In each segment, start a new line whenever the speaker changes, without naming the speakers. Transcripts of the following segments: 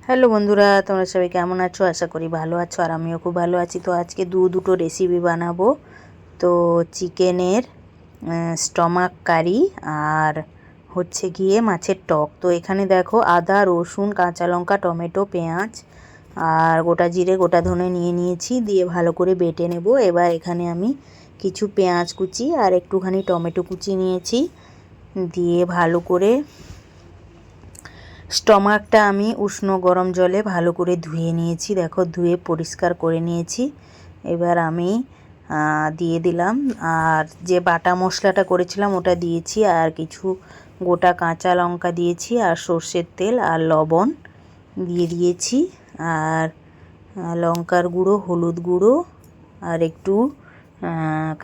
Hello বন্ধুরা, তোমরা সবাই কেমন আছো? আশা করি ভালো আছো, আর আমিও খুব ভালো আছি। তো আজকে দুটো রেসিপি বানাবো। তো চিকেনের স্টমাক কারি আর হচ্ছে গিয়ে মাছের টক। তো এখানে দেখো আদা, রসুন, কাঁচা লঙ্কা, টমেটো, পেঁয়াজ আর গোটা জিরে, গোটা ধনে নিয়ে নিয়েছি, দিয়ে ভালো করে বেটে নেব। এবার এখানে আমি কিছু পেঁয়াজ কুচি আর একটুখানি টমেটো কুচি নিয়েছি, দিয়ে ভালো করে স্টমাকটা আমি উষ্ণ গরম জলে ভালো করে ধুয়ে নিয়েছি। দেখো ধুয়ে পরিষ্কার করে নিয়েছি। এবার আমি দিয়ে দিলাম, আর যে বাটা মশলাটা করেছিলাম ওটা দিয়েছি, আর কিছু গোটা কাঁচা লঙ্কা দিয়েছি, আর সর্ষের তেল আর লবণ দিয়ে দিয়েছি, আর লঙ্কার গুঁড়ো, হলুদ গুঁড়ো, আর একটু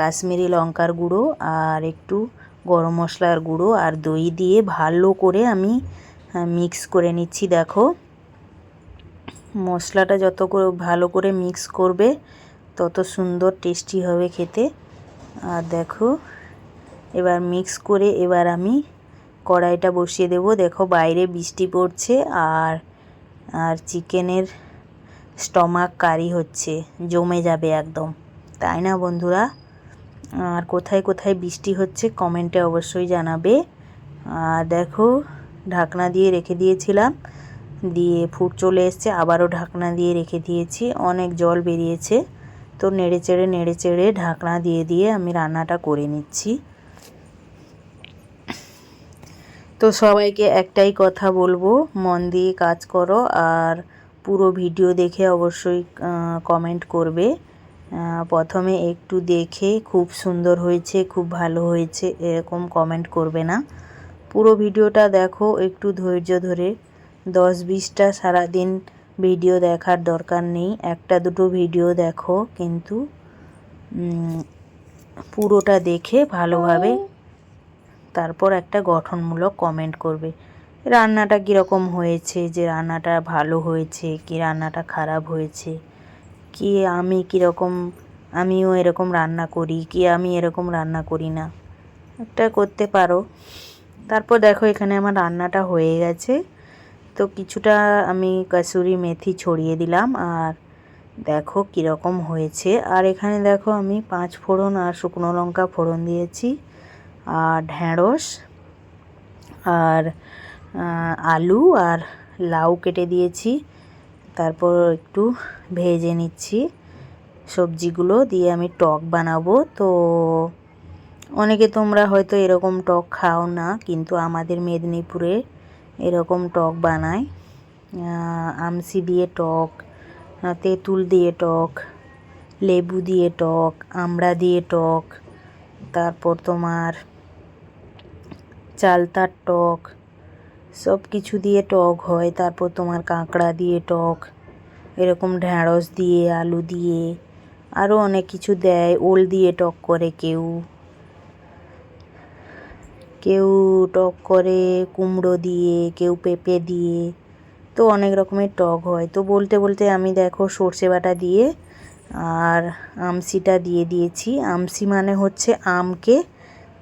কাশ্মীরি লঙ্কার গুঁড়ো, আর একটু গরম মশলার গুঁড়ো, আর দই দিয়ে ভালো করে আমি মিক্স করে নিচ্ছি। দেখো মশলাটা যত করে ভালো করে মিক্স করবে তত সুন্দর টেস্টি হবে খেতে। আর দেখো এবার মিক্স করে এবার আমি কড়াইটা বসিয়ে দেব। দেখো বাইরে বৃষ্টি পড়ছে, আর আর চিকেনের স্টমাক কারি হচ্ছে, জমে যাবে একদম, তাই না বন্ধুরা? আর কোথায় কোথায় বৃষ্টি হচ্ছে কমেন্টে অবশ্যই জানাবে। আর দেখো ঢাকনা দিয়ে রেখে দিয়েছিলাম, দিয়ে ফুট চলে এসছে, আবারও ঢাকনা দিয়ে রেখে দিয়েছি, অনেক জল বেরিয়েছে। তো নেড়ে চেড়ে ঢাকনা দিয়ে দিয়ে আমি রান্নাটা করে নিচ্ছি। তো সবাইকে একটাই কথা বলবো, মন দিয়ে কাজ করো, আর পুরো ভিডিও দেখে অবশ্যই কমেন্ট করবে। প্রথমে একটু দেখে খুব সুন্দর হয়েছে, খুব ভালো হয়েছে এরকম কমেন্ট করবে না। পুরো ভিডিওটা দেখো একটু ধৈর্য ধরে। 10-20টা সারাদিন ভিডিও দেখার দরকার নেই, একটা দুটো ভিডিও দেখো, কিন্তু পুরোটা দেখে ভালোভাবে তারপর একটা গঠনমূলক কমেন্ট করবে। রান্নাটা কীরকম হয়েছে, যে রান্নাটা ভালো হয়েছে কি রান্নাটা খারাপ হয়েছে, কি আমি কীরকম, আমিও এরকম রান্না করি কি আমি এরকম রান্না করি না, একটা করতে পারো। তারপর দেখো এখানে আমার রান্নাটা হয়ে গেছে। তো কিছুটা আমি কসুরি মেথি ছড়িয়ে দিলাম, আর দেখো কীরকম হয়েছে। আর এখানে দেখো আমি 5 ফোড়ন আর শুকনো লঙ্কা ফোড়ন দিয়েছি, আর ঢ্যাঁড়স আর আলু আর লাউ কেটে দিয়েছি। তারপর একটু ভেজে নিচ্ছি সবজিগুলো, দিয়ে আমি টক বানাবো। তো অনেকে তোমরা হয়তো এরকম টক খাও না, কিন্তু আমাদের মেদিনীপুরে এরকম টক বানায়। আমসি দিয়ে টক, তেঁতুল দিয়ে টক, লেবু দিয়ে টক, আমড়া দিয়ে টক, তারপর তোমার চালতার টক, সব কিছু দিয়ে টক হয়। তারপর তোমার কাঁকড়া দিয়ে টক, এরকম ঢ্যাঁড়স দিয়ে, আলু দিয়ে, আরও অনেক কিছু দেয়। ওল দিয়ে টক করে, কেউ কেউ টক করে কুমড়ো দিয়ে, কেউ পেঁপে দিয়ে, তো অনেক রকমের টক হয়। তো বলতে বলতে আমি দেখো সর্ষে বাটা দিয়ে আর আমসিটা দিয়ে দিয়েছি। আমসি মানে হচ্ছে আমকে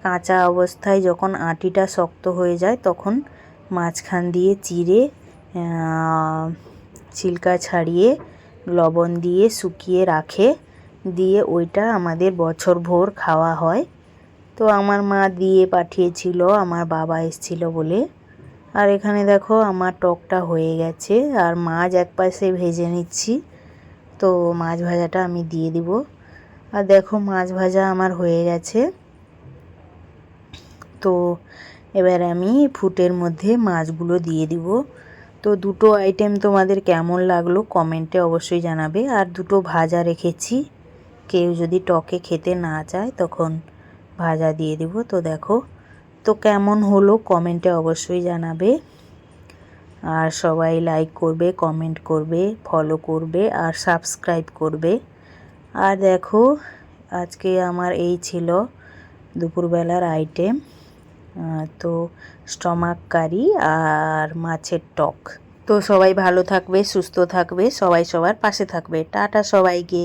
কাঁচা অবস্থায় যখন আটিটা শক্ত হয়ে যায় তখন মাঝখান দিয়ে চিড়ে ছিলকা ছাড়িয়ে লবণ দিয়ে শুকিয়ে রাখে, দিয়ে ওইটা আমাদের বছরভর খাওয়া হয়। তো আমার মা দিয়ে পাঠিয়েছিল, আমার বাবা এসেছিল বলে। আর এখানে দেখো আমার টকটা হয়ে গেছে, আর মাছ এক পাশে ভেজে নিচ্ছি। তো মাছ ভাজাটা আমি দিয়ে দিব। আর দেখো মাছ ভাজা আমার হয়ে গেছে। তো এবার আমি ফুটের মধ্যে মাছগুলো দিয়ে দিব। তো দুটো আইটেম তোমাদের কেমন লাগলো কমেন্টে অবশ্যই জানাবে। আর দুটো ভাজা রেখেছি, কেউ যদি টকে খেতে না চায় তখন ভাজা দিয়ে দিব। তো দেখো তো কেমন হলো কমেন্টে অবশ্যই জানাবে। আর সবাই লাইক করবে, কমেন্ট করবে, ফলো করবে, আর সাবস্ক্রাইব করবে। আর দেখো আজকে আমার এই ছিল দুপুরবেলার আইটেম। তো স্টমাক কারি আর মাছের টক। তো সবাই ভালো থাকবে, সুস্থ থাকবে, সবাই সবার পাশে থাকবে। টাটা সবাইকে।